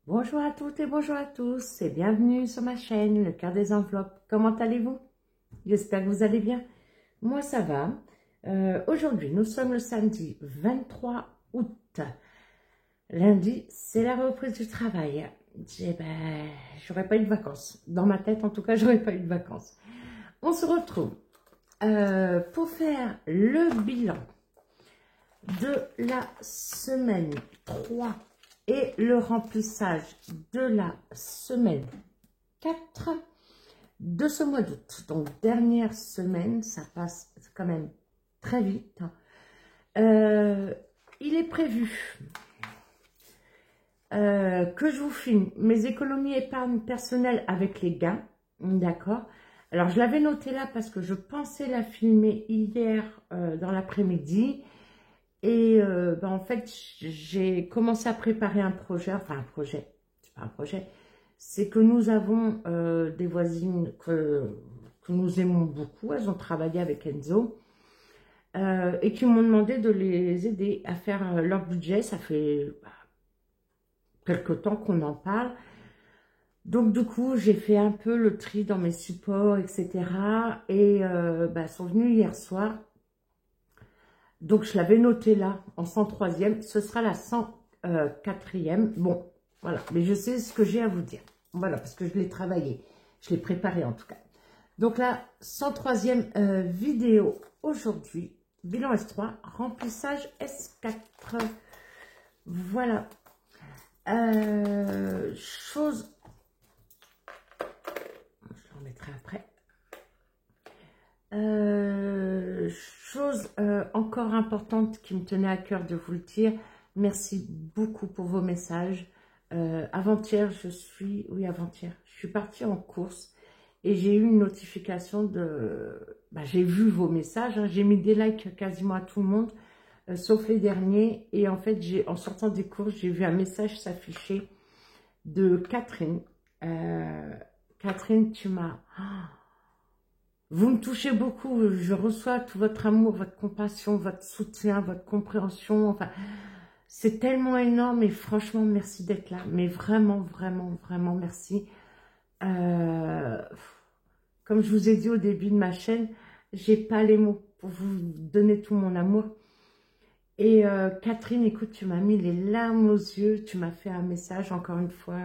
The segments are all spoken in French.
Bonjour à toutes et bonjour à tous et bienvenue sur ma chaîne, le cœur des enveloppes. Comment allez-vous? J'espère que vous allez bien. Moi, ça va. Aujourd'hui, nous sommes le samedi 23 août. Lundi, c'est la reprise du travail. J'aurais pas eu de vacances. Dans ma tête, en tout cas, j'aurais pas eu de vacances. On se retrouve pour faire le bilan de la semaine 3 et le remplissage de la semaine 4 de ce mois d'août. Donc, dernière semaine, ça passe quand même très vite. Il est prévu que je vous filme mes économies épargne personnelle avec les gains. D'accord. Alors, je l'avais noté là parce que je pensais la filmer hier dans l'après-midi. Et en fait, j'ai commencé à préparer un projet, enfin un projet, c'est pas un projet, c'est que nous avons des voisines que nous aimons beaucoup, elles ont travaillé avec Enzo, et qui m'ont demandé de les aider à faire leur budget. Ça fait quelque temps qu'on en parle. Donc du coup, j'ai fait un peu le tri dans mes supports, etc. Et sont venus hier soir. Donc, je l'avais noté là, en 103e. Ce sera la 104e. Bon, voilà. Mais je sais ce que j'ai à vous dire. Voilà, parce que je l'ai travaillé. Je l'ai préparé, en tout cas. Donc, la 103e vidéo aujourd'hui. Bilan S3, remplissage S4. Voilà. Chose... Je l'en mettrai après. Chose encore importante qui me tenait à cœur de vous le dire, merci beaucoup pour vos messages. Avant-hier, je suis partie en course et j'ai eu une notification de... j'ai vu vos messages, hein, j'ai mis des likes quasiment à tout le monde, sauf les derniers. Et en fait, en sortant des courses, j'ai vu un message s'afficher de Catherine. Catherine, tu m'as... Vous me touchez beaucoup, je reçois tout votre amour, votre compassion, votre soutien, votre compréhension. Enfin, c'est tellement énorme et franchement, merci d'être là. Mais vraiment, vraiment, vraiment merci. Comme je vous ai dit au début de ma chaîne, j'ai pas les mots pour vous donner tout mon amour. Et Catherine, écoute, tu m'as mis les larmes aux yeux, tu m'as fait un message, encore une fois,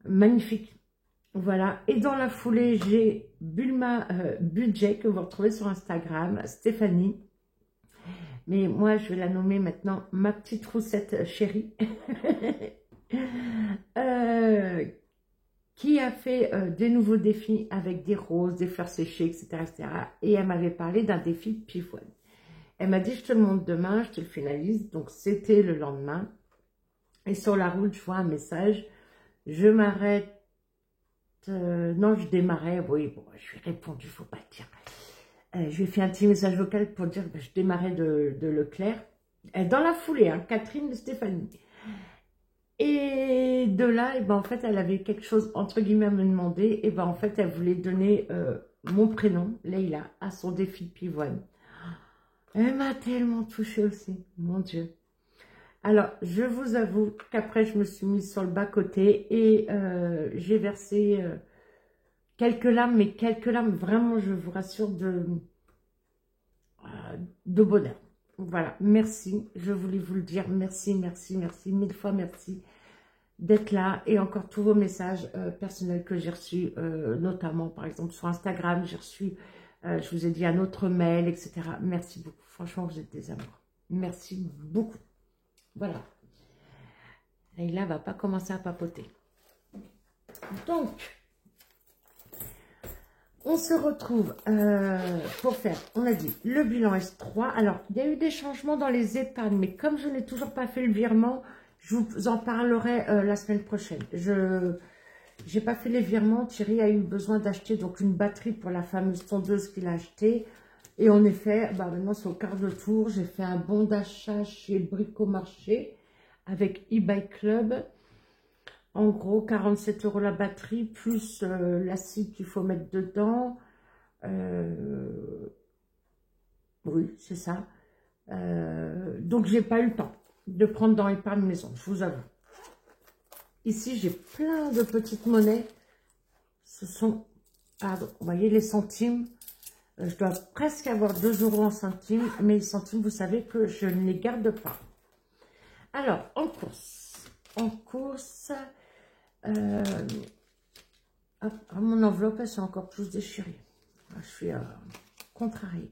magnifique. Voilà, et dans la foulée, j'ai Bulma Budget, que vous retrouvez sur Instagram, Stéphanie. Mais moi, je vais la nommer maintenant ma petite roussette chérie. Qui a fait des nouveaux défis avec des roses, des fleurs séchées, etc. etc. Et elle m'avait parlé d'un défi de pivoine. Elle m'a dit, je te le montre demain, je te le finalise. Donc, c'était le lendemain. Et sur la route, je vois un message. Je m'arrête. Non, je démarrais, oui, bon, je lui ai répondu, il ne faut pas dire. Je lui ai fait un petit message vocal pour dire que je démarrais de Leclerc. Dans la foulée, hein, Catherine et Stéphanie. Et de là, en fait, elle avait quelque chose, entre guillemets, à me demander. Et en fait, elle voulait donner mon prénom, Leïla, à son défi de pivoine. Elle m'a tellement touchée aussi, mon Dieu. Alors, je vous avoue qu'après, je me suis mise sur le bas-côté et j'ai versé quelques larmes, mais quelques larmes, vraiment, je vous rassure, de bonheur. Voilà, merci, je voulais vous le dire, merci, merci, merci, 1000 fois merci d'être là. Et encore tous vos messages personnels que j'ai reçus, notamment, par exemple, sur Instagram, j'ai reçu, je vous ai dit un autre mail, etc. Merci beaucoup, franchement, vous êtes des amours. Merci beaucoup. Voilà. Leïla ne va pas commencer à papoter. Donc, on se retrouve pour faire, on a dit, le bilan S3. Alors, il y a eu des changements dans les épargnes, mais comme je n'ai toujours pas fait le virement, je vous en parlerai la semaine prochaine. Je n'ai pas fait les virements. Thierry a eu besoin d'acheter donc une batterie pour la fameuse tondeuse qu'il a achetée. Et en effet, maintenant c'est au quart de tour. J'ai fait un bon d'achat chez Bricomarché avec eBay Club. En gros, 47 € la batterie, plus l'acide qu'il faut mettre dedans. Oui, c'est ça. Donc, j'ai pas eu le temps de prendre dans l'épargne maison, je vous avoue. Ici, j'ai plein de petites monnaies. Ce sont, pardon, vous voyez les centimes. Je dois presque avoir 2 € en centimes, mais les centimes, vous savez que je ne les garde pas. Alors, en course, hop, mon enveloppe, elle s'est encore plus déchirée. Je suis contrariée.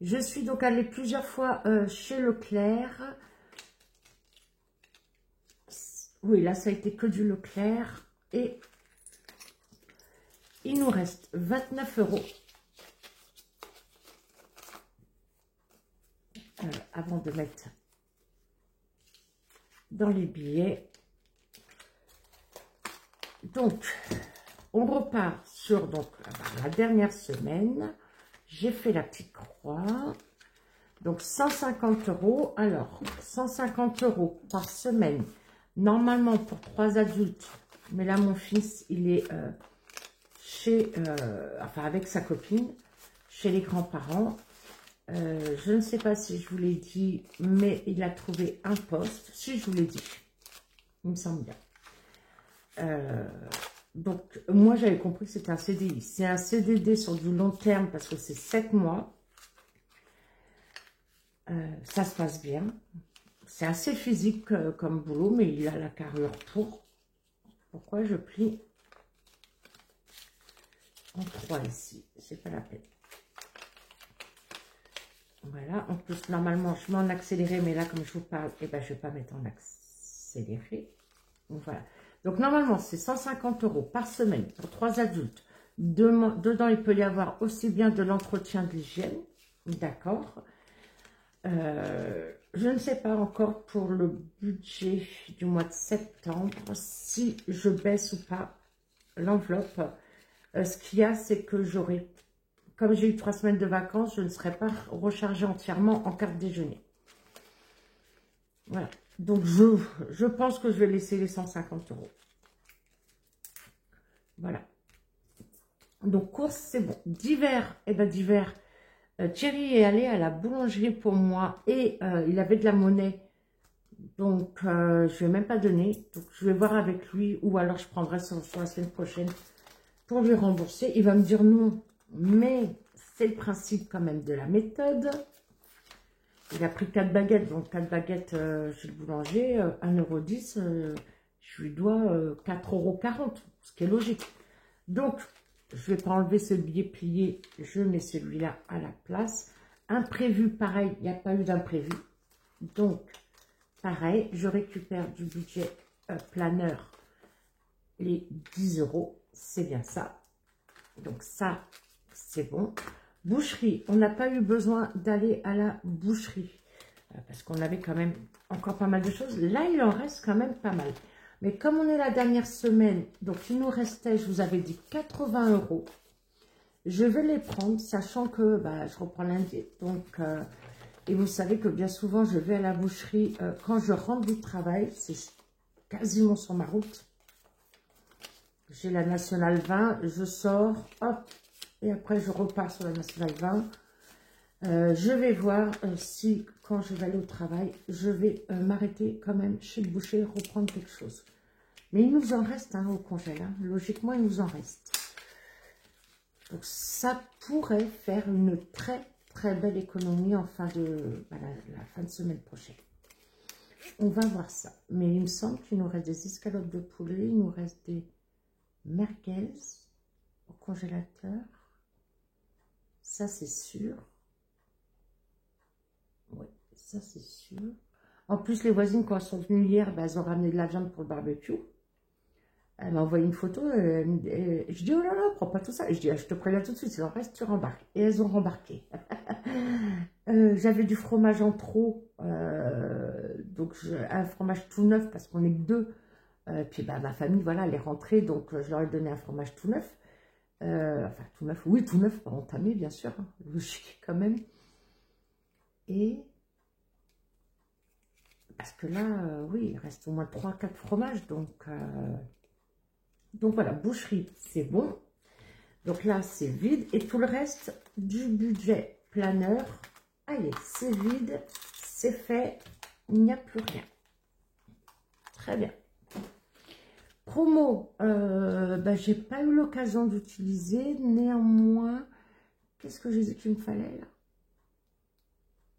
Je suis donc allée plusieurs fois chez Leclerc. Oui, là, ça a été que du Leclerc. Et il nous reste 29 € avant de mettre dans les billets. Donc, on repart sur donc, la dernière semaine. J'ai fait la petite croix. Donc, 150 €. Alors, 150 € par semaine. Normalement, pour 3 adultes. Mais là, mon fils, il est enfin, avec sa copine, chez les grands-parents. Je ne sais pas si je vous l'ai dit, mais il a trouvé un poste. Si, je vous l'ai dit. Il me semble bien. Donc, moi, j'avais compris que c'était un CDI. C'est un CDD sur du long terme parce que c'est 7 mois. Ça se passe bien. C'est assez physique comme boulot, mais il a la carrure pour. Pourquoi je plie en 3 ici? C'est pas la peine. Voilà. En plus, normalement, je mets en accéléré, mais là, comme je vous parle, eh ben, je ne vais pas mettre en accéléré. Voilà. Donc, normalement, c'est 150 € par semaine pour 3 adultes. Dedans, il peut y avoir aussi bien de l'entretien de l'hygiène. D'accord. Je ne sais pas encore pour le budget du mois de septembre si je baisse ou pas l'enveloppe. Ce qu'il y a, c'est que j'aurai, comme j'ai eu 3 semaines de vacances, je ne serai pas rechargée entièrement en carte déjeuner. Voilà. Donc, je pense que je vais laisser les 150 €. Voilà. Donc, course, c'est bon. D'hiver, eh bien, d'hiver, Thierry est allé à la boulangerie pour moi et il avait de la monnaie. Donc, je ne vais même pas donner. Donc, je vais voir avec lui ou alors je prendrai sur la semaine prochaine pour lui rembourser. Il va me dire non, mais c'est le principe quand même de la méthode. Il a pris 4 baguettes, donc 4 baguettes chez le boulanger, 1,10 €, je lui dois 4,40 €, ce qui est logique. Donc, je ne vais pas enlever ce billet plié, je mets celui-là à la place. Imprévu, pareil, il n'y a pas eu d'imprévu. Donc, pareil, je récupère du budget planeur les 10 €, c'est bien ça. Donc ça, c'est bon. Boucherie, on n'a pas eu besoin d'aller à la boucherie parce qu'on avait quand même encore pas mal de choses. Là, il en reste quand même pas mal. Mais comme on est la dernière semaine, donc il nous restait, je vous avais dit 80 €. Je vais les prendre, sachant que je reprends lundi. Donc, et vous savez que bien souvent, je vais à la boucherie quand je rentre du travail. C'est quasiment sur ma route. J'ai la Nationale 20, je sors, hop, et après je repars sur la Nationale 20. Je vais voir si, quand je vais aller au travail, je vais m'arrêter quand même chez le boucher, reprendre quelque chose. Mais il nous en reste au congèle, hein. Logiquement, il nous en reste. Donc ça pourrait faire une très très belle économie en fin de la fin de semaine prochaine. On va voir ça. Mais il me semble qu'il nous reste des escalopes de poulet, il nous reste des merguez au congélateur. Ça, c'est sûr. Oui, ça, c'est sûr. En plus, les voisines, quand elles sont venues hier, elles ont ramené de la viande pour le barbecue. Elle m'a envoyé une photo. Je dis, oh là là, prends pas tout ça. Je dis, je te préviens tout de suite, si le reste, tu rembarques. Et elles ont rembarqué. J'avais du fromage en trop. Donc, un fromage tout neuf parce qu'on est que 2. Puis, ma famille, voilà, elle est rentrée. Donc, je leur ai donné un fromage tout neuf. Enfin, tout neuf. Oui, tout neuf, pas entamé, bien sûr. Hein, logique, quand même. Et... parce que là, oui, il reste au moins 3-4 fromages. Donc voilà, boucherie, c'est bon. Donc là, c'est vide. Et tout le reste du budget planeur, allez, c'est vide, c'est fait, il n'y a plus rien. Très bien. promo, j'ai pas eu l'occasion d'utiliser. Néanmoins, qu'est-ce que j'ai dit qu'il me fallait là?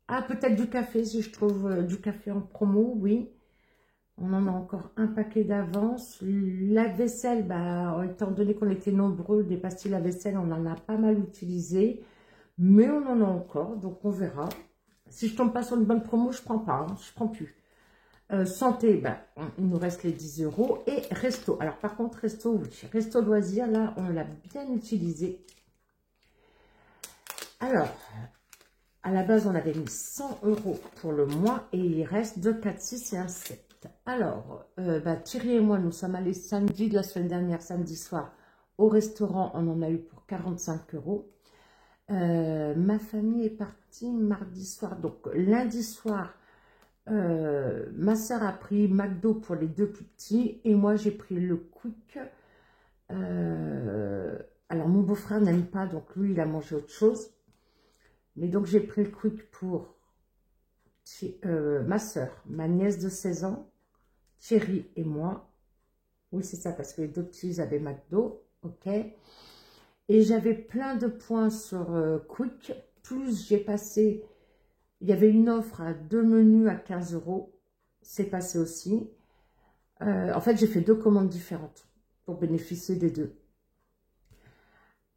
Ah, peut-être du café, si je trouve du café en promo, oui. On en a encore un paquet d'avance. La vaisselle, étant donné qu'on était nombreux, des pastilles à vaisselle, on en a pas mal utilisé. Mais on en a encore, donc on verra. Si je tombe pas sur une bonne promo, je prends pas, hein, je prends plus. Santé, il nous reste les 10 €. Et resto. Alors par contre, resto, oui. Resto loisir, là, on l'a bien utilisé. Alors, à la base, on avait mis 100 € pour le mois. Et il reste 2, 4, 6 et un 7. Alors, Thierry et moi, nous sommes allés samedi de la semaine dernière, samedi soir, au restaurant. On en a eu pour 45 €. Ma famille est partie mardi soir. Donc, lundi soir, ma soeur a pris McDo pour les 2 plus petits. Et moi, j'ai pris le Quick. Alors, mon beau-frère n'aime pas. Donc, lui, il a mangé autre chose. Mais donc, j'ai pris le Quick pour ma soeur, ma nièce de 16 ans, Thierry et moi. Oui, c'est ça, parce que les 2 petits, ils avaient McDo. Ok. Et j'avais plein de points sur Quick. Plus j'ai passé, il y avait une offre à 2 menus à 15 €. C'est passé aussi. En fait, j'ai fait 2 commandes différentes pour bénéficier des 2.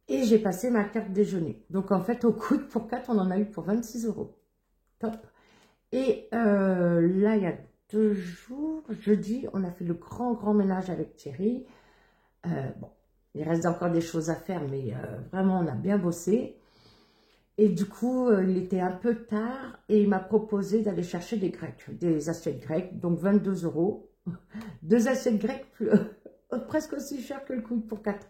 Et j'ai passé ma carte déjeuner. Donc, en fait, au Quick, pour 4, on en a eu pour 26 €. Top. Et là, il y a 2 jours, jeudi, on a fait le grand ménage avec Thierry. Bon, il reste encore des choses à faire, mais vraiment, on a bien bossé. Et du coup, il était un peu tard et il m'a proposé d'aller chercher des assiettes grecques, donc 22 €. 2 assiettes grecques, presque aussi cher que le Quick pour 4.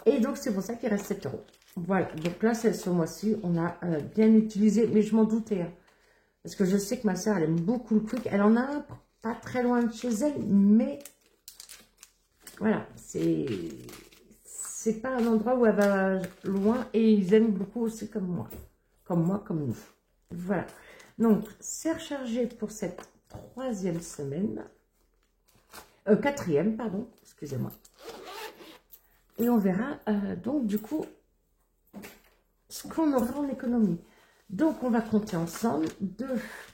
Et donc, c'est pour ça qu'il reste 7 €. Voilà, donc là, ce mois-ci, on a bien utilisé, mais je m'en doutais. Hein, parce que je sais que ma soeur, elle aime beaucoup le Quick. Elle en a un pas très loin de chez elle, mais voilà, c'est pas un endroit où elle va loin et ils aiment beaucoup aussi comme moi, comme nous. Voilà, donc c'est rechargé pour cette 3e semaine, 4e, pardon, excusez-moi. Et on verra donc du coup ce qu'on aura en économie. Donc on va compter ensemble, 2,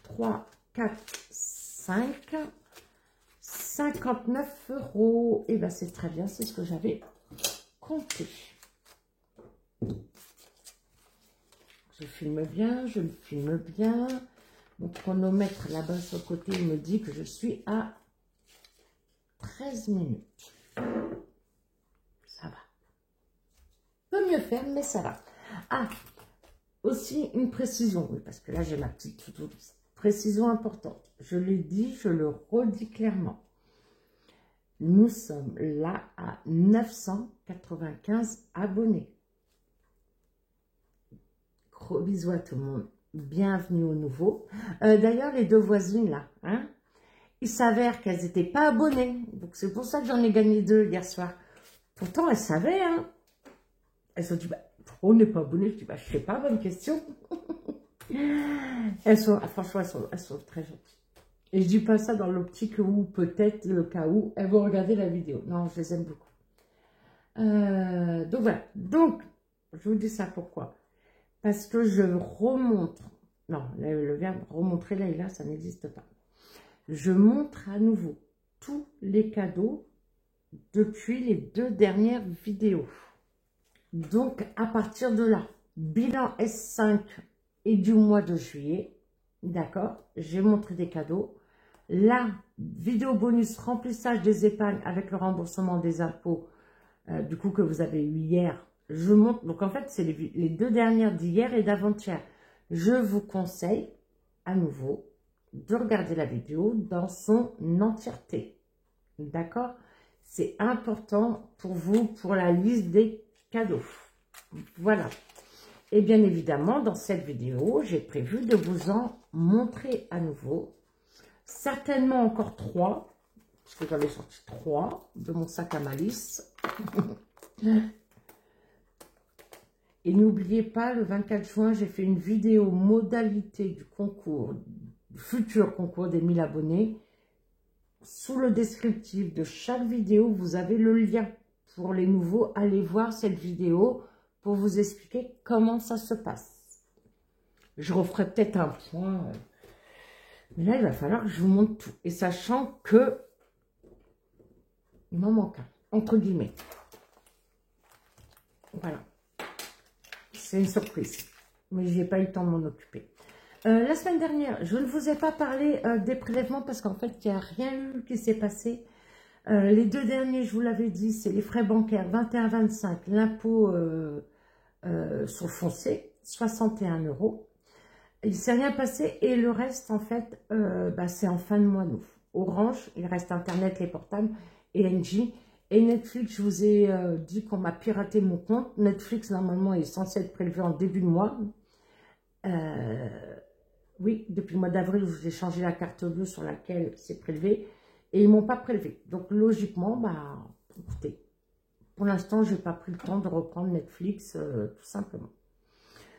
3, 4, 5, 59 €. Et bien c'est très bien, c'est ce que j'avais compté. Je filme bien, je me filme bien. Mon chronomètre là-bas sur le côté, il me dit que je suis à 13 minutes. Ça va. Peut mieux faire, mais ça va. Ah, aussi une précision, oui, parce que là j'ai ma petite to-do list. Précision importante. Je l'ai dit, je le redis clairement. Nous sommes là à 995 abonnés. Gros bisous à tout le monde. Bienvenue au nouveau. D'ailleurs, les 2 voisines là, hein, il s'avère qu'elles n'étaient pas abonnées. Donc, c'est pour ça que j'en ai gagné 2 hier soir. Pourtant, elles savaient. Hein. Elles se sont dit, pourquoi on n'est pas abonné? Je dis, je sais pas, bonne question. Franchement, elles sont très gentilles. Et je dis pas ça dans l'optique où, peut-être, le cas où, elles vont regarder la vidéo. Non, je les aime beaucoup. Donc, voilà. Donc, je vous dis ça pourquoi? Parce que je remontre. Non, le verbe remontrer là et là, ça n'existe pas. Je montre à nouveau tous les cadeaux depuis les 2 dernières vidéos. Donc, à partir de là, bilan S5 et du mois de juillet, d'accord, j'ai montré des cadeaux. La vidéo bonus remplissage des épargnes avec le remboursement des impôts, du coup, que vous avez eu hier, je montre. Donc, en fait, c'est les 2 dernières d'hier et d'avant-hier. Je vous conseille, à nouveau, de regarder la vidéo dans son entièreté. D'accord? C'est important pour vous, pour la liste des cadeaux. Voilà. Et bien évidemment, dans cette vidéo, j'ai prévu de vous en montrer à nouveau. Certainement encore 3, parce que j'en ai sorti 3 de mon sac à malice. Et n'oubliez pas, le 24 juin, j'ai fait une vidéo modalité du concours, du futur concours des 1000 abonnés. sous le descriptif de chaque vidéo, vous avez le lien. Pour les nouveaux, allez voir cette vidéo pour vous expliquer comment ça se passe. Je referai peut-être un point, mais là, il va falloir que je vous montre tout. Et sachant que, il m'en manque un, entre guillemets. Voilà. C'est une surprise, mais je n'ai pas eu le temps de m'en occuper. La semaine dernière, je ne vous ai pas parlé des prélèvements parce qu'en fait, il n'y a rien eu qui s'est passé. Les deux derniers, je vous l'avais dit, c'est les frais bancaires 21,25, l'impôt sur le foncier, 61 €. Il ne s'est rien passé et le reste, en fait, c'est en fin de mois d'août. Orange, il reste Internet, les portables, et NJ. Et Netflix, je vous ai dit qu'on m'a piraté mon compte. Netflix, normalement, est censé être prélevé en début de mois. Oui, depuis le mois d'avril, j'ai changé la carte bleue sur laquelle c'est prélevé. Et ils ne m'ont pas prélevé. Donc, logiquement, écoutez, pour l'instant, je n'ai pas pris le temps de reprendre Netflix, tout simplement.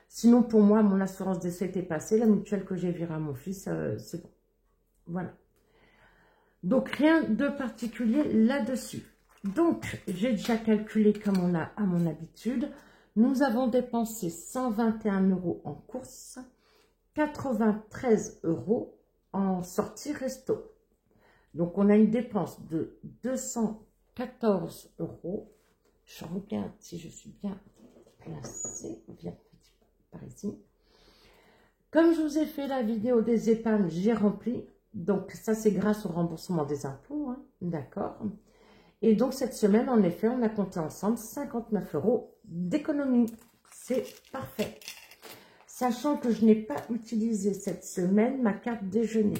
Sinon, pour moi, mon assurance décès était passée. La mutuelle que j'ai virée à mon fils, c'est bon. Voilà. Donc, rien de particulier là-dessus. Donc, j'ai déjà calculé comme on a à mon habitude. Nous avons dépensé 121 € en course, 93 € en sortie resto. Donc, on a une dépense de 214 €. Je regarde si je suis bien placée. Bien, par ici. Comme je vous ai fait la vidéo des épargnes, j'ai rempli. Donc, ça, c'est grâce au remboursement des impôts. Hein, d'accord. Et donc, cette semaine, en effet, on a compté ensemble 59 € d'économie. C'est parfait. Sachant que je n'ai pas utilisé cette semaine ma carte déjeuner.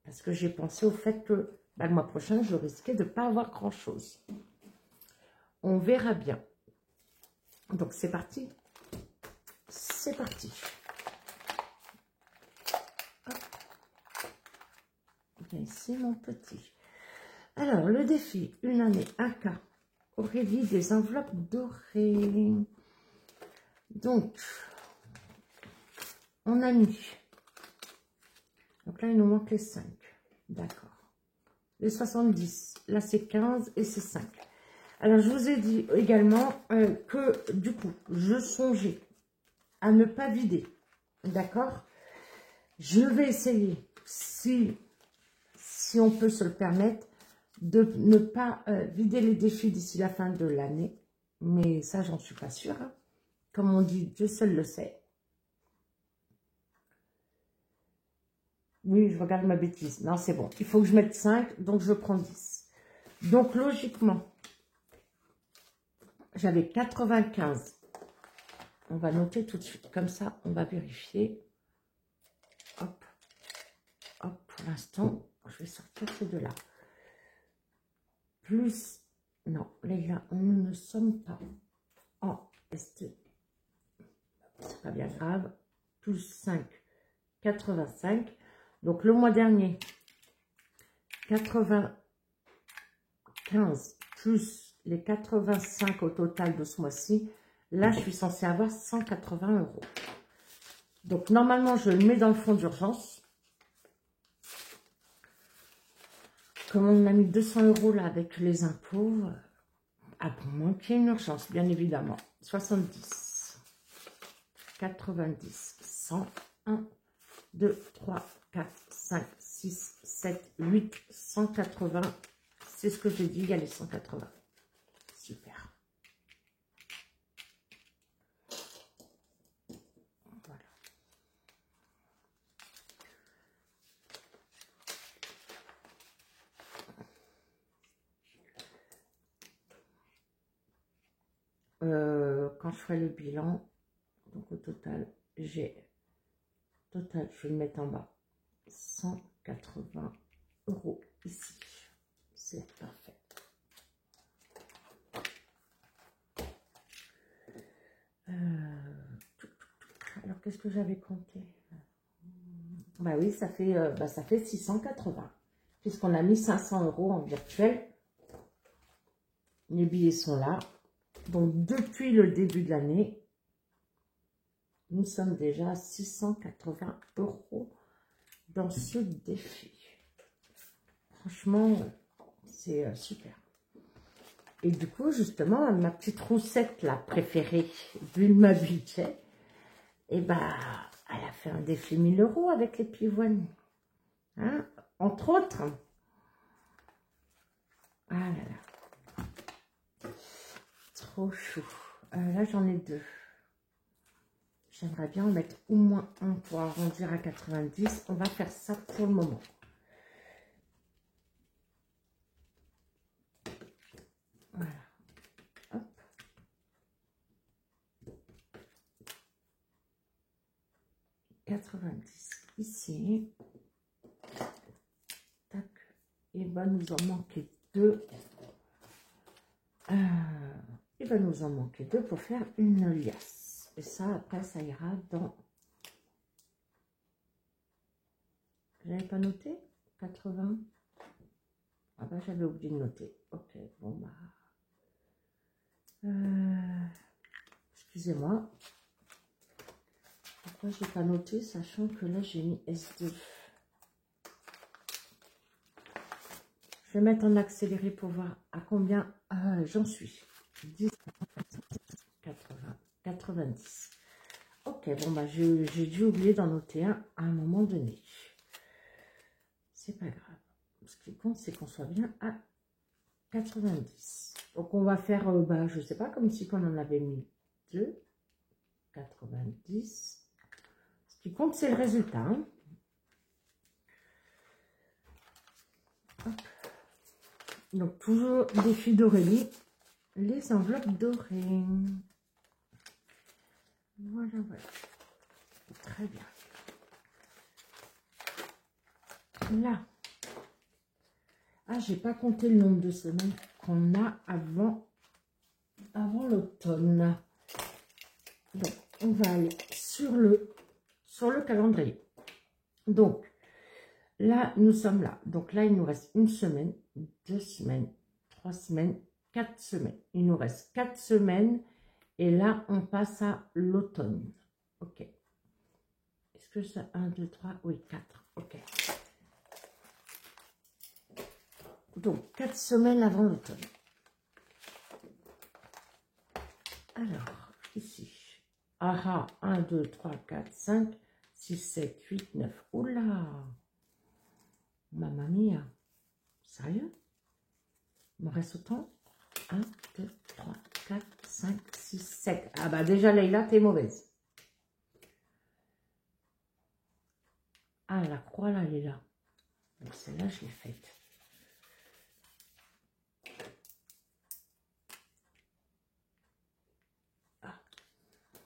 Parce que j'ai pensé au fait que le mois prochain, je risquais de ne pas avoir grand-chose. On verra bien. Donc, c'est parti. C'est parti. Hop. Viens ici, mon petit. Alors, le défi, une année, un cas. Aurélie, des enveloppes dorées. Donc, on a mis. Donc là, il nous manque les 5. D'accord. Les 70. Là, c'est 15 et c'est 5. Alors, je vous ai dit également que, du coup, je songeais à ne pas vider. D'accord? Je vais essayer, si on peut se le permettre, de ne pas vider les défis d'ici la fin de l'année. Mais ça, j'en suis pas sûre. Hein. Comme on dit, Dieu seul le sait. Oui, je regarde ma bêtise. Non, c'est bon. Il faut que je mette 5, donc je prends 10. Donc, logiquement, j'avais 95. On va noter tout de suite. Comme ça, on va vérifier. Hop. Hop, pour l'instant, je vais sortir ces deux-là. Plus, non, les gars, nous ne sommes pas en ST. C'est pas bien grave. Plus 5, 85. Donc, le mois dernier, 95 plus les 85 au total de ce mois-ci. Là, je suis censée avoir 180 €. Donc, normalement, je le mets dans le fonds d'urgence. Comme on a mis 200 € là avec les impôts, à moins qu'il y ait une urgence, bien évidemment. 70, 90, 100, 1, 2, 3, 4, 5, 6, 7, 8, 180. C'est ce que j'ai dit, il y a les 180. Super. Quand je ferai le bilan, donc au total, j'ai, total, je vais le mettre en bas, 180 € ici. C'est parfait. Alors, qu'est-ce que j'avais compté? Bah oui, ça fait 680, puisqu'on a mis 500 € en virtuel. Les billets sont là. Donc, depuis le début de l'année, nous sommes déjà à 680 € dans ce défi. Franchement, c'est super. Et du coup, justement, ma petite roussette, là, préférée, vu ma budget, et bah, elle a fait un défi 1000 € avec les pivoines. Hein, entre autres. Ah là là. Trop chou. Là, j'en ai 2. J'aimerais bien en mettre au moins un pour arrondir à 90. On va faire ça pour le moment. Voilà. Hop. Ici. Tac. Il va nous en manquer 2. Il va nous en manquer 2 pour faire une liasse. Et ça, après, ça ira dans... J'avais pas noté 80. Ah bah, j'avais oublié de noter. Ok, bon bah... excusez-moi. Pourquoi j'ai pas noté, sachant que là, j'ai mis S2. Je vais mettre en accéléré pour voir à combien j'en suis. 10, 80, 90. Ok, bon, bah, j'ai dû oublier d'en noter un à un moment donné. C'est pas grave. Ce qui compte, c'est qu'on soit bien à 90. Donc, on va faire, bah, je sais pas, comme si on en avait mis 2. 90. Ce qui compte, c'est le résultat. Hein. Hop. Donc, toujours défi d'Aurélie. Les enveloppes dorées. Voilà, voilà. Très bien. Là. Ah, j'ai pas compté le nombre de semaines qu'on a avant l'automne. Donc, on va aller sur le calendrier. Donc, là, nous sommes là. Donc là, il nous reste 1 semaine, 2 semaines, 3 semaines, 4 semaines. Il nous reste 4 semaines. Et là, on passe à l'automne. Ok. Est-ce que c'est 1, 2, 3? Oui, 4. Ok. Donc, 4 semaines avant l'automne. Alors, ici. Ah, 1, 2, 3, 4, 5, 6, 7, 8, 9. Oula! Mamma mia! Sérieux? Il me reste autant? 1, 2, 3, 4, 5, 6, 7. Ah bah déjà, Leïla, t'es mauvaise. Ah, la croix, là, elle est là. Donc, celle-là, je l'ai faite. Ah,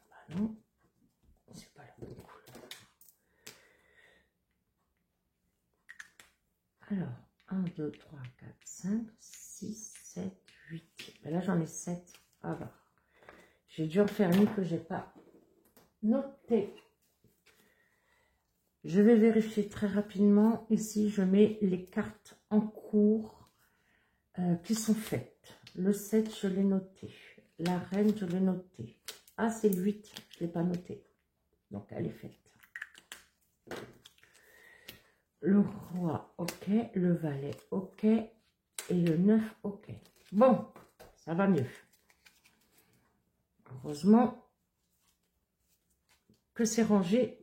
bah non. C'est pas la bonne couleur. Alors, 1, 2, 3, 4, 5, 6, 7, 8. Ben là, j'en ai 7 à voir. J'ai dû en faire une que j'ai pas notée. Je vais vérifier très rapidement. Ici, je mets les cartes en cours qui sont faites. Le 7, je l'ai noté. La reine, je l'ai noté. Ah, c'est le 8, je ne l'ai pas noté. Donc, elle est faite. Le roi, ok. Le valet, ok. Et le 9, ok. Bon, ça va mieux. Heureusement que c'est rangé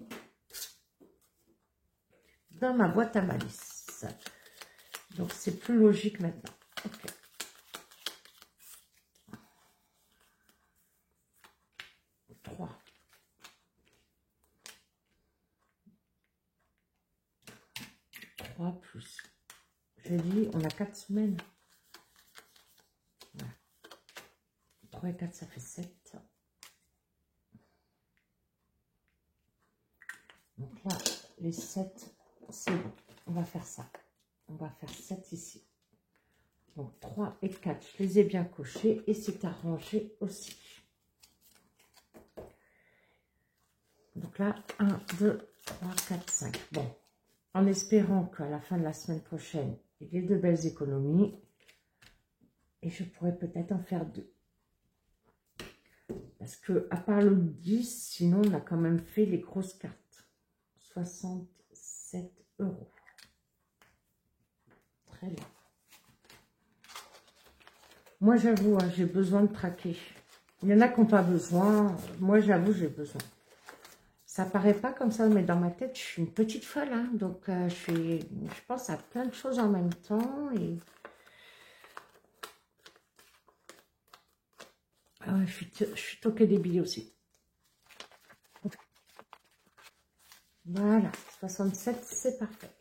dans ma boîte à malice. Donc, c'est plus logique maintenant. Ok. Trois. Plus. Je dis, on a 4 semaines. Voilà. 3 et 4, ça fait 7. Donc là, les 7, c'est bon. On va faire ça. On va faire 7 ici. Donc 3 et 4, je les ai bien cochés. Et c'est arrangé aussi. Donc là, 1, 2, 3, 4, 5. Bon. En espérant qu'à la fin de la semaine prochaine, il y ait de belles économies. Et je pourrais peut-être en faire 2. Parce que, à part le 10, sinon, on a quand même fait les grosses cartes. 67 €. Très très bien. Moi, j'avoue, hein, j'ai besoin de traquer. Il y en a qui n'ont pas besoin. Moi, j'avoue, j'ai besoin. Ça paraît pas comme ça, mais dans ma tête, je suis une petite folle. Hein, donc, je pense à plein de choses en même temps. Et... Ah ouais, je suis toquée des billets aussi. Voilà, 67, c'est parfait.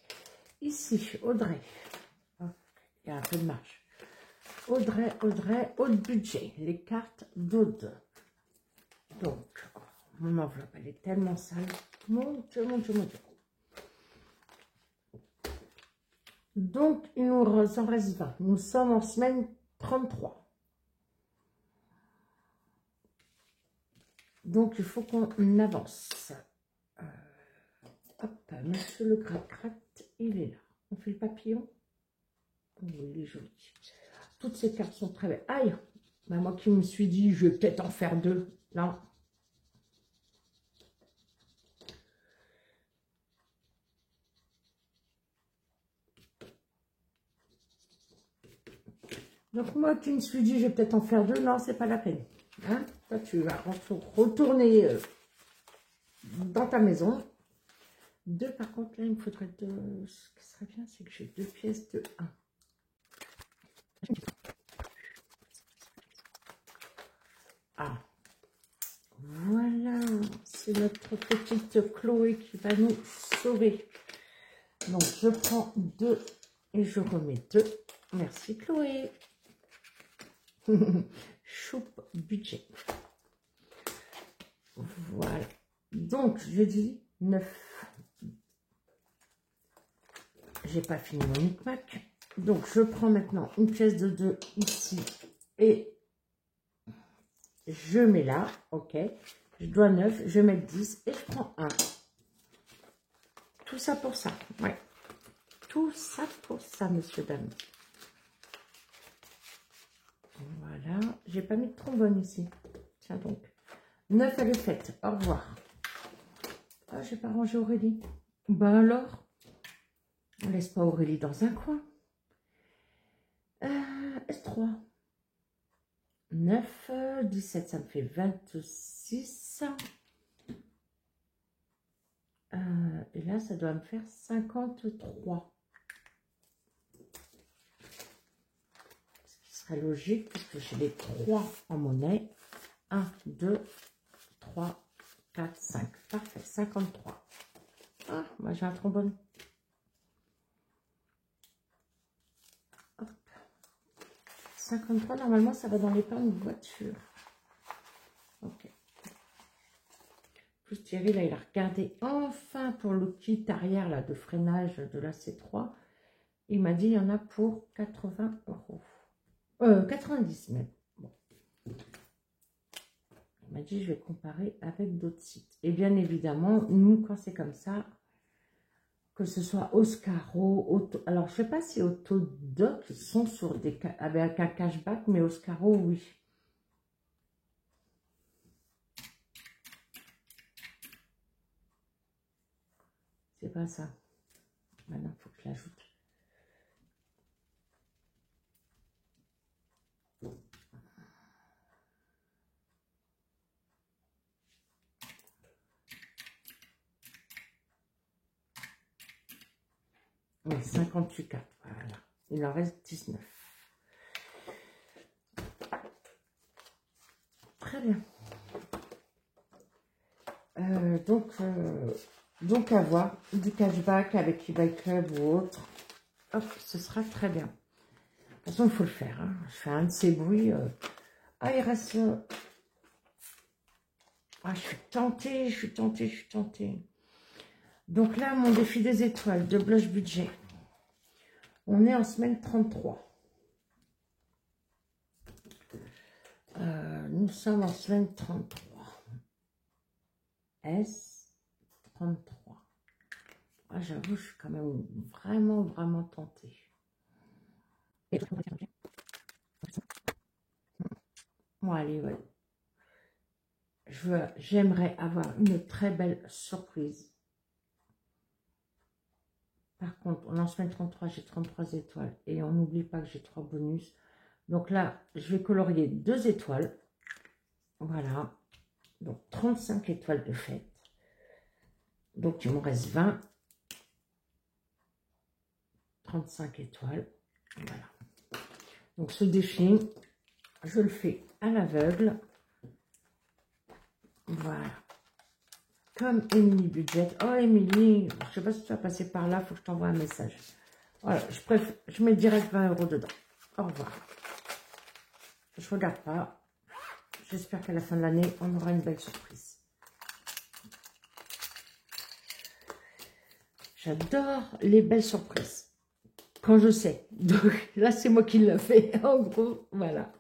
Ici, Audrey. Oh, il y a un peu de marge. Audrey, haut budget. Les cartes d'Aude. Donc, oh, mon enveloppe, elle est tellement sale. Mon Dieu, mon Dieu, mon Dieu. Donc, il nous en reste 20. Nous sommes en semaine 33. Donc, il faut qu'on avance. Hop, monsieur le gratte-gratte, il est là. On fait le papillon. Oui, il est joli. Toutes ces cartes sont très belles. Aïe, bah, moi qui me suis dit, je vais peut-être en faire 2. Non. Donc moi qui me suis dit, je vais peut-être en faire 2. Non, c'est pas la peine. Hein? Toi, tu vas retourner dans ta maison. 2, par contre, là, il me faudrait 2. Ce qui serait bien, c'est que j'ai 2 pièces de 1. Ah, voilà, c'est notre petite Chloé qui va nous sauver. Donc, je prends 2 et je remets 2. Merci, Chloé. Choupe budget. Voilà. Donc, je dis 9. J'ai pas fini mon micmac. Donc, je prends maintenant une pièce de 2 ici et je mets là. Ok. Je dois 9, je mets 10 et je prends 1. Tout ça pour ça. Ouais. Tout ça pour ça, monsieur, dame. Voilà. J'ai pas mis de trombone ici. Tiens donc. 9, elle est faite. Au revoir. Ah, j'ai pas rangé Aurélie. Bah alors, on laisse pas Aurélie dans un coin. S3. 9, 17, ça me fait 26. Et là, ça doit me faire 53. Ce qui serait logique, puisque j'ai les 3 en monnaie. 1, 2, 3, 4, 5. Parfait, 53. Ah, moi j'ai un trombone. Hop. 53, normalement, ça va dans l'épargne voiture. Ok. Plus Thierry, là, il a regardé enfin pour le kit arrière là, de freinage de la C3. Il m'a dit, il y en a pour 80 €. 90 même. Bon. Il m'a dit, je vais comparer avec d'autres sites. Et bien évidemment, nous, quand c'est comme ça, que ce soit Oscaro, alors je ne sais pas si Autodoc sont sur des avec un cashback, mais Oscaro, oui. C'est pas ça. Maintenant, il faut que je l'ajoute. Oui, 58, voilà. Il en reste 19. Très bien. Donc à voir, du cashback avec eBay Club ou autre. Hop, ce sera très bien. De toute façon, il faut le faire. Hein. Je fais un de ces bruits. Ah, il reste... Ah, je suis tentée, je suis tentée, je suis tentée. Donc là, mon défi des étoiles de blush budget. On est en semaine 33. Nous sommes en semaine 33. S33. Ah, j'avoue, je suis quand même vraiment, vraiment tentée. Bon, allez, ouais. J'aimerais avoir une très belle surprise. Par contre, on en semaine 33, j'ai 33 étoiles. Et on n'oublie pas que j'ai 3 bonus. Donc là, je vais colorier 2 étoiles. Voilà. Donc 35 étoiles de fête. Donc il me reste 20. 35 étoiles. Voilà. Donc ce défi, je le fais à l'aveugle. Voilà. Comme Émilie Budget. Oh Émilie, je ne sais pas si tu vas passer par là, il faut que je t'envoie un message. Voilà, je mets direct 20 € dedans. Au revoir. Je ne regarde pas. J'espère qu'à la fin de l'année, on aura une belle surprise. J'adore les belles surprises. Quand je sais. Donc là, c'est moi qui l'ai fait. En gros, voilà.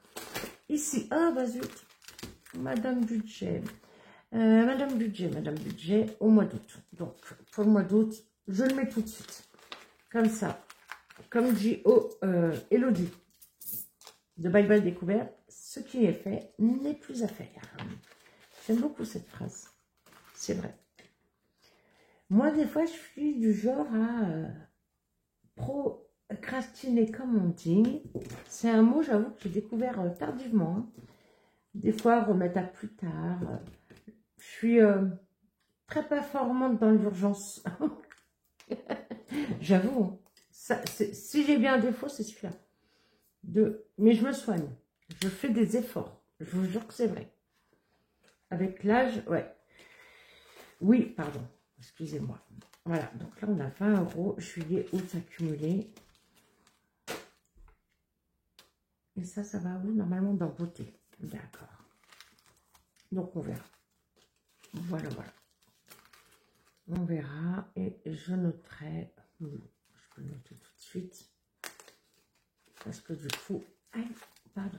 Ici, ah bah zut. Madame Budget. Madame Budget, au mois d'août. Donc, pour le mois d'août, je le mets tout de suite. Comme ça. Comme dit Elodie de Bye Bye Découverte, ce qui est fait n'est plus à faire. J'aime beaucoup cette phrase. C'est vrai. Moi, des fois, je suis du genre à procrastiner, comme on dit. C'est un mot, j'avoue, que j'ai découvert tardivement. Des fois, remettre à plus tard. Je suis très performante dans l'urgence. J'avoue. Si j'ai bien un défaut, c'est celui-là. Mais je me soigne. Je fais des efforts. Je vous jure que c'est vrai. Avec l'âge, ouais. Oui, pardon. Excusez-moi. Voilà. Donc là, on a 20 €. Juillet, août accumulé. Et ça va où? Normalement, dans beauté. D'accord. Donc, on verra. Voilà, voilà. On verra. Et je noterai. Je peux le noter tout de suite. Parce que du coup, pardon.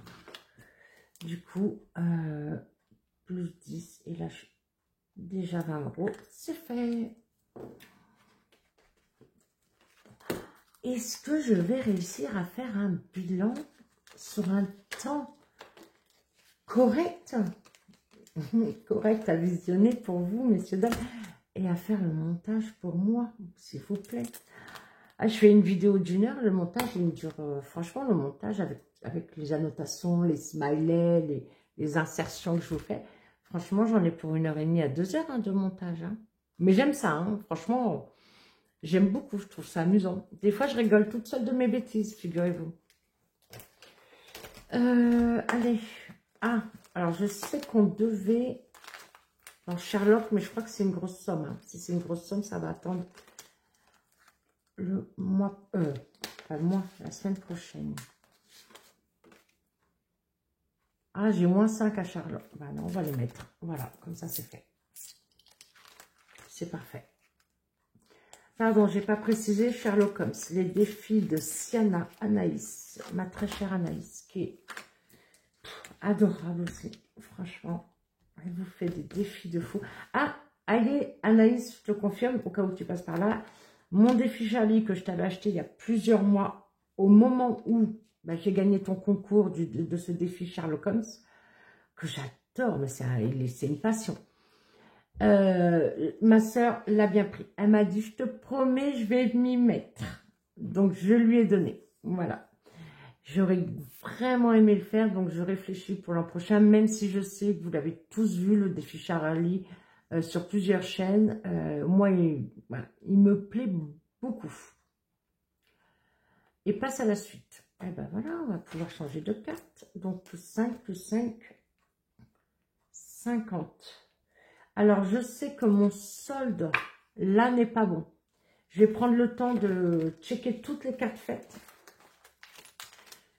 Du coup, plus 10. Et là, je suis déjà 20 €. C'est fait. Est-ce que je vais réussir à faire un bilan sur un temps correct? Correct à visionner pour vous, messieurs, dames. Et à faire le montage pour moi, s'il vous plaît. Ah, je fais une vidéo d'1 heure, le montage, il me dure, franchement, le montage avec les annotations, les smileys, les insertions que je vous fais, franchement, j'en ai pour 1h30 à 2 heures de montage. Hein. Mais j'aime ça, hein, franchement, j'aime beaucoup, je trouve ça amusant. Des fois, je rigole toute seule de mes bêtises, figurez-vous. Allez, alors je sais qu'on devait dans Sherlock, mais je crois que c'est une grosse somme. Hein. Si c'est une grosse somme, ça va attendre le mois, pas le mois, la semaine prochaine. Ah, j'ai moins 5 à Sherlock. Bah non, on va les mettre. Voilà, comme ça c'est fait. C'est parfait. Pardon, j'ai pas précisé Sherlock Holmes. Les défis de Sienna Anaïs, ma très chère Anaïs, qui est adorable aussi. Franchement, elle vous fait des défis de fou. Ah, allez, Anaïs, je te confirme, au cas où tu passes par là, mon défi Charlie que je t'avais acheté il y a plusieurs mois, au moment où j'ai gagné ton concours de ce défi Sherlock Holmes, que j'adore, mais c'est une passion. Ma soeur l'a bien pris. Elle m'a dit, je te promets, je vais m'y mettre. Donc, je lui ai donné. Voilà. J'aurais vraiment aimé le faire, donc je réfléchis pour l'an prochain, même si je sais que vous l'avez tous vu, le défi Charlie, sur plusieurs chaînes. Moi, voilà, il me plaît beaucoup. Et passe à la suite. Et ben voilà, on va pouvoir changer de carte. Donc, plus 5, 50. Alors, je sais que mon solde, là, n'est pas bon. Je vais prendre le temps de checker toutes les cartes faites.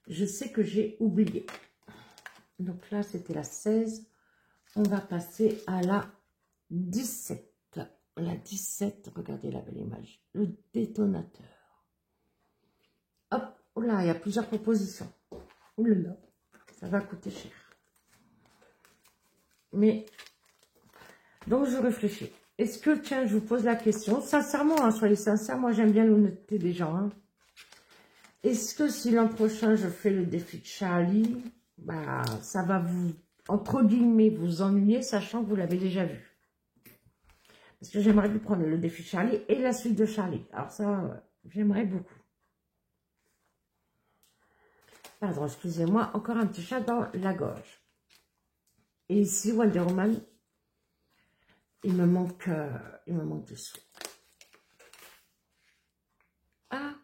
Je sais que j'ai oublié. Donc là, c'était la 16. On va passer à la 17. La 17, regardez la belle image. Le détonateur. Hop, oh là, il y a plusieurs propositions. Oh là là, ça va coûter cher. Mais, donc je réfléchis. Est-ce que, tiens, je vous pose la question, sincèrement, hein, soyez sincères, moi j'aime bien l'honnêteté des gens. Hein. Est-ce que si l'an prochain je fais le défi de Charlie, bah, ça va vous, entre guillemets, vous ennuyer, sachant que vous l'avez déjà vu? Parce que j'aimerais vous prendre le défi de Charlie et la suite de Charlie. Alors ça, J'aimerais beaucoup. Pardon, excusez-moi, encore un petit chat dans la gorge. Et ici, Wonder Woman, il me manque des sous. Ah,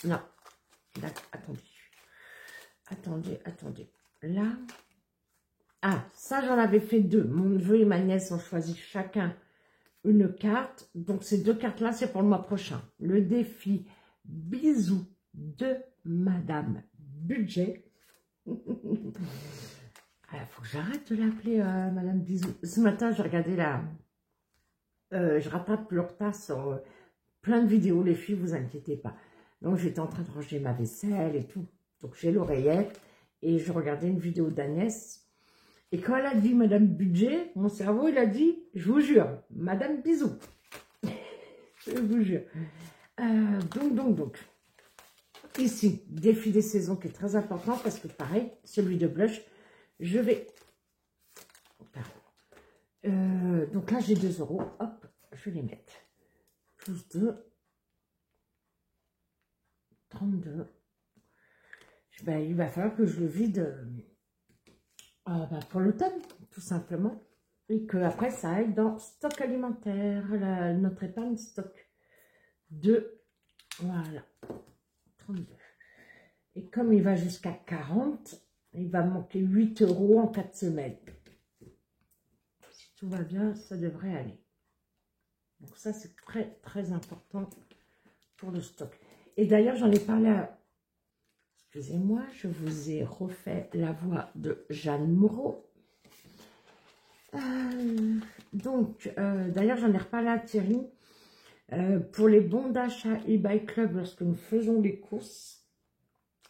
non, là, attendez. Là, ah, ça j'en avais fait deux. Mon neveu et ma nièce ont choisi chacun une carte. Donc ces deux cartes-là, c'est pour le mois prochain. Le défi bisous de Madame Budget. Il faut que j'arrête de l'appeler Madame Bisou. Ce matin, j'ai regardé je rattrape le retard sur plein de vidéos, les filles, vous inquiétez pas. Donc, j'étais en train de ranger ma vaisselle et tout. Donc, j'ai l'oreillette et je regardais une vidéo d'Agnès. Et quand elle a dit Madame Budget, mon cerveau, il a dit, je vous jure, Madame Bisou. Je vous jure. Donc. Ici, défi des saisons qui est très important parce que pareil, celui de blush, je vais... donc là, j'ai 2 €. Hop, je vais les mettre. Plus 2. 32. Ben, il va falloir que je le vide pour l'automne, tout simplement. Et que après ça aille dans stock alimentaire, notre épargne stock. 2. Voilà. 32. Et comme il va jusqu'à 40, il va manquer 8 € en 4 semaines. Si tout va bien, ça devrait aller. Donc ça, c'est très, très important pour le stock. Et d'ailleurs, j'en ai parlé à... Excusez-moi, je vous ai refait la voix de Jeanne Moreau. D'ailleurs, j'en ai reparlé à Thierry. Pour les bons d'achat eBay Club, lorsque nous faisons les courses.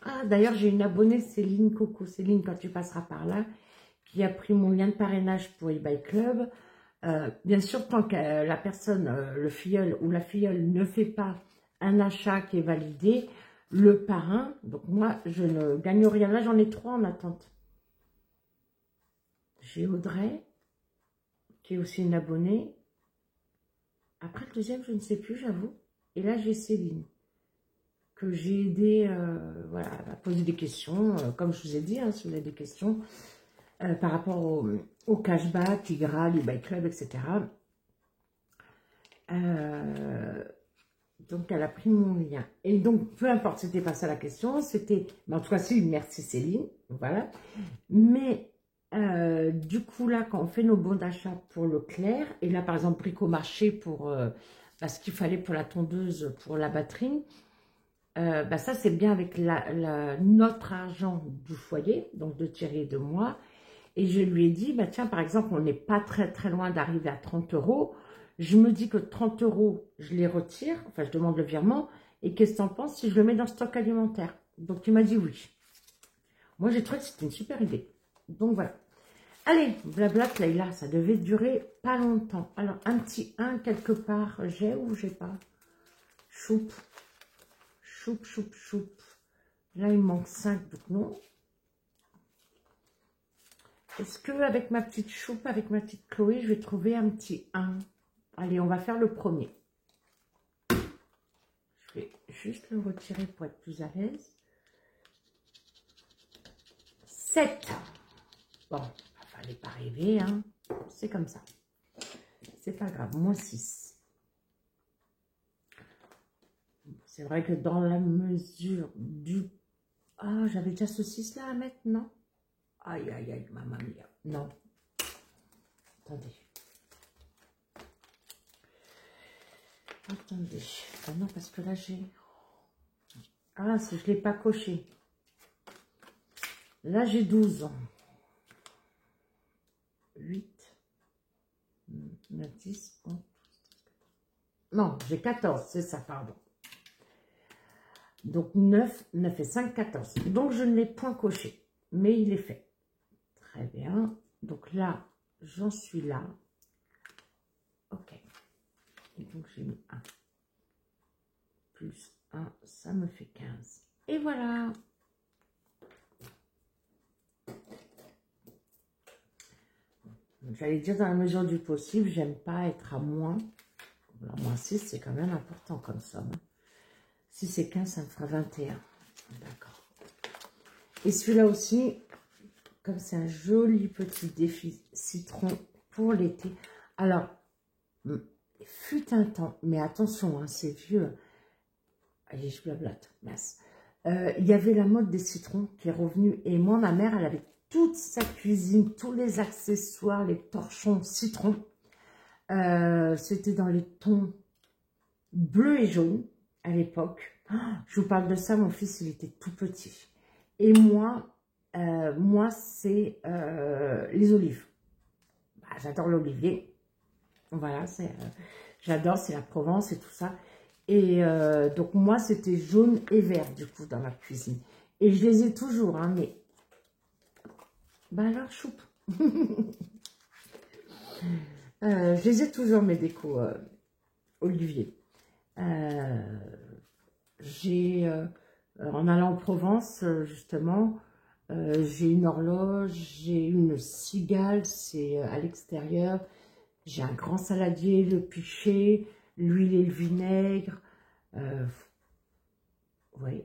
Ah, d'ailleurs, j'ai une abonnée, Céline Coco. Céline, quand tu passeras par là, qui a pris mon lien de parrainage pour eBay Club. Bien sûr, tant que la personne, le filleul ou la filleule ne fait pas un achat qui est validé, le parrain, donc moi, je ne gagne rien. Là, j'en ai 3 en attente. J'ai Audrey, qui est aussi une abonnée. Après, le deuxième, je ne sais plus, j'avoue. Et là, j'ai Céline, que j'ai aidé voilà, à poser des questions, comme je vous ai dit, hein, si vous avez des questions, par rapport au cashback, Tigra, eBay Club, etc. Donc, elle a pris mon lien. Et donc, peu importe, c'était pas ça la question, c'était... Mais en tout cas, si, merci Céline, voilà. Mais, du coup, là, quand on fait nos bons d'achat pour Leclerc, et là, par exemple, Bricomarché pour ce qu'il fallait pour la tondeuse, pour la batterie, ça, c'est bien avec notre argent du foyer, donc de Thierry et de moi. Et je lui ai dit, tiens, par exemple, on n'est pas très, très loin d'arriver à 30 €. Je me dis que 30 €, je les retire, enfin, je demande le virement. Et qu'est-ce que tu en penses si je le mets dans le stock alimentaire? Donc, tu m'as dit oui. Moi, j'ai trouvé que c'était une super idée. Donc, voilà. Allez, blabla, Leïla, ça devait durer pas longtemps. Alors, un petit 1 quelque part, j'ai ou j'ai pas? Choup. Là, il me manque 5, donc non. Est-ce que avec ma petite choupe, avec ma petite Chloé, je vais trouver un petit 1? Allez, on va faire le premier. Je vais juste le retirer pour être plus à l'aise. 7. Bon, il fallait pas rêver, hein. C'est comme ça. C'est pas grave, moins 6. C'est vrai que dans la mesure du... Ah, j'avais déjà ce 6 là à mettre, non? Aïe, aïe, aïe, maman mia. Non. Attendez. Ah non, parce que là, j'ai... Ah, je ne l'ai pas coché. Là, j'ai 12 ans. 8, 9, 10, 11. Non, j'ai 14, c'est ça, pardon. Donc, 9 et 5, 14. Donc, je ne l'ai point coché, mais il est fait. Très bien. Donc là, j'en suis là. Ok. Et donc, j'ai mis 1. Plus 1, ça me fait 15. Et voilà. J'allais dire dans la mesure du possible, j'aime pas être à moins. Alors, moins 6, c'est quand même important comme somme. 6 et 15, ça me fera 21. D'accord. Et celui-là aussi, comme c'est un joli petit défi citron pour l'été. Alors, fut un temps, mais attention, hein, c'est vieux. Allez, je blablate, mince. Il y avait la mode des citrons qui est revenue. Et moi, ma mère, elle avait toute sa cuisine, tous les accessoires, les torchons citron. C'était dans les tons bleu et jaune à l'époque. Oh, je vous parle de ça, mon fils, il était tout petit. Et moi c'est les olives. Bah, j'adore l'olivier. Voilà, j'adore, c'est la Provence et tout ça. Et donc, moi, c'était jaune et vert, du coup, dans ma cuisine. Et je les ai toujours, hein, mais... Bah alors, choupe. Je les ai toujours, mes décos olivier. En allant en Provence, justement, j'ai une horloge, j'ai une cigale, c'est à l'extérieur. J'ai un grand saladier, le pichet, l'huile et le vinaigre. Oui,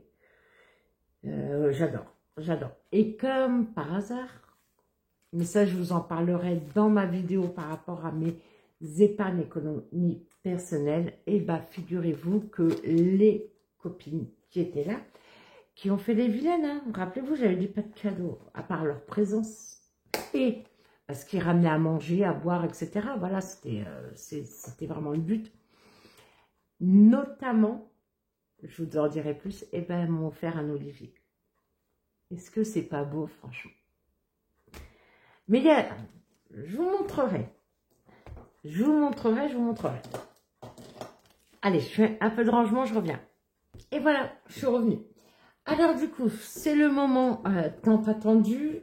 j'adore, j'adore. Et comme par hasard, mais ça je vous en parlerai dans ma vidéo par rapport à mes épargnes économie personnelle, et bah figurez-vous que les copines qui étaient là, qui ont fait les vilaines, hein. Rappelez-vous, j'avais dit pas de cadeaux, à part leur présence. Et parce qu'ils ramenaient à manger, à boire, etc. Voilà, c'était vraiment le but. Notamment, je vous en dirai plus, et ben, elles m'ont offert un olivier. Est-ce que c'est pas beau, franchement? Mais je vous montrerai. Je vous montrerai, je vous montrerai. Allez, je fais un peu de rangement, je reviens. Et voilà, je suis revenue. Alors du coup, c'est le moment tant attendu.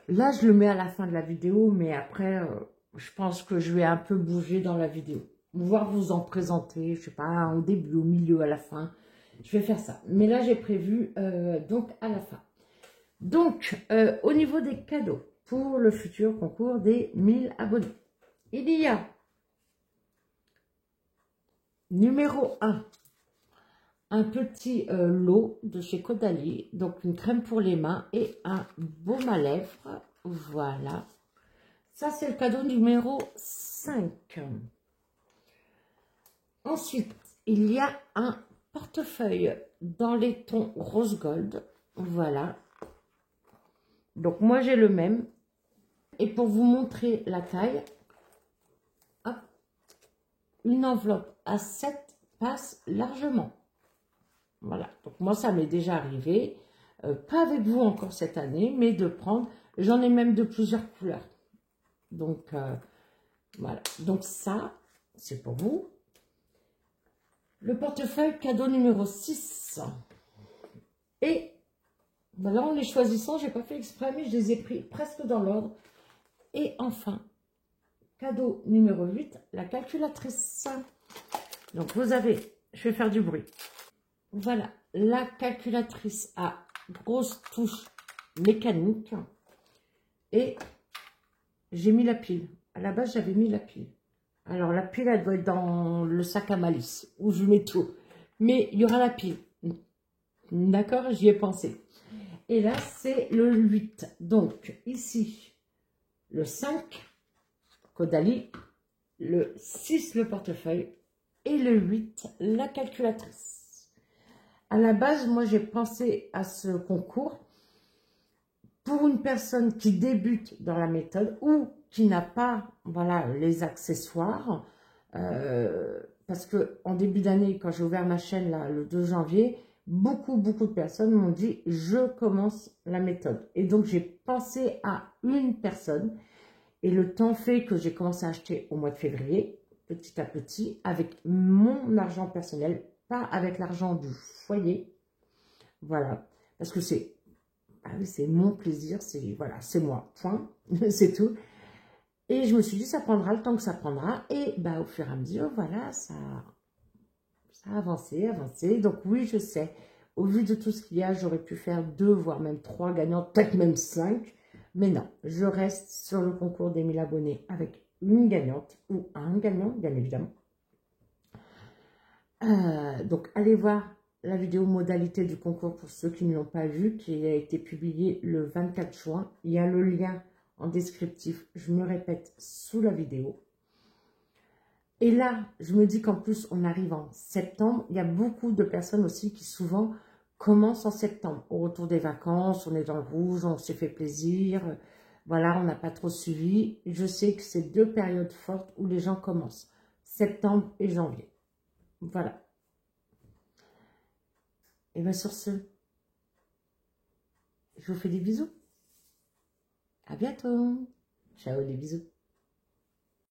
Là, je le mets à la fin de la vidéo, mais après, je pense que je vais un peu bouger dans la vidéo. Voire vous en présenter, je sais pas, au début, au milieu, à la fin. Je vais faire ça. Mais là, j'ai prévu donc à la fin. Donc, au niveau des cadeaux pour le futur concours des 1000 abonnés, il y a numéro 1. Un petit lot de chez Caudalie, donc une crème pour les mains et un baume à lèvres. Voilà. Ça, c'est le cadeau numéro 5. Ensuite, il y a un portefeuille dans les tons rose gold. Voilà. Donc, moi, j'ai le même. Et pour vous montrer la taille, hop, une enveloppe à 7 passe largement. Voilà, donc moi ça m'est déjà arrivé, pas avec vous encore cette année, mais de prendre, j'en ai même de plusieurs couleurs. Donc voilà, donc ça, c'est pour vous. Le portefeuille cadeau numéro 6. Et ben là en les choisissant, j'ai pas fait exprès, mais je les ai pris presque dans l'ordre. Et enfin, cadeau numéro 8, la calculatrice. Donc vous avez, je vais faire du bruit. Voilà, la calculatrice à grosse touche mécanique. Et j'ai mis la pile. À la base, j'avais mis la pile. Alors, la pile, elle doit être dans le sac à malice, où je mets tout. Mais il y aura la pile. D'accord, j'y ai pensé. Et là, c'est le 8. Donc, ici, le 5, Caudalie, le 6, le portefeuille, et le 8, la calculatrice. À la base, moi, j'ai pensé à ce concours pour une personne qui débute dans la méthode ou qui n'a pas, voilà, les accessoires. Parce que en début d'année, quand j'ai ouvert ma chaîne là, le 2 janvier, beaucoup de personnes m'ont dit « je commence la méthode ». Et donc, j'ai pensé à une personne. Et le temps fait que j'ai commencé à acheter au mois de février, petit à petit, avec mon argent personnel, pas avec l'argent du foyer. Voilà, parce que c'est mon plaisir, c'est voilà, c'est moi, point, c'est tout. Et je me suis dit, ça prendra le temps que ça prendra. Et bah, au fur et à mesure, voilà, ça a avancé. Donc oui, je sais, au vu de tout ce qu'il y a, j'aurais pu faire 2, voire même 3 gagnants, peut-être même 5. Mais non, je reste sur le concours des 1000 abonnés avec une gagnante ou un gagnant, bien évidemment. Donc, allez voir la vidéo modalité du concours pour ceux qui ne l'ont pas vu, qui a été publiée le 24 juin. Il y a le lien en descriptif, je me répète, sous la vidéo. Et là, je me dis qu'en plus, on arrive en septembre. Il y a beaucoup de personnes aussi qui souvent commencent en septembre. Au retour des vacances, on est dans le rouge, on s'est fait plaisir. Voilà, on n'a pas trop suivi. Je sais que c'est deux périodes fortes où les gens commencent. Septembre et janvier. Voilà. Et bien sur ce, je vous fais des bisous. À bientôt. Ciao, des bisous.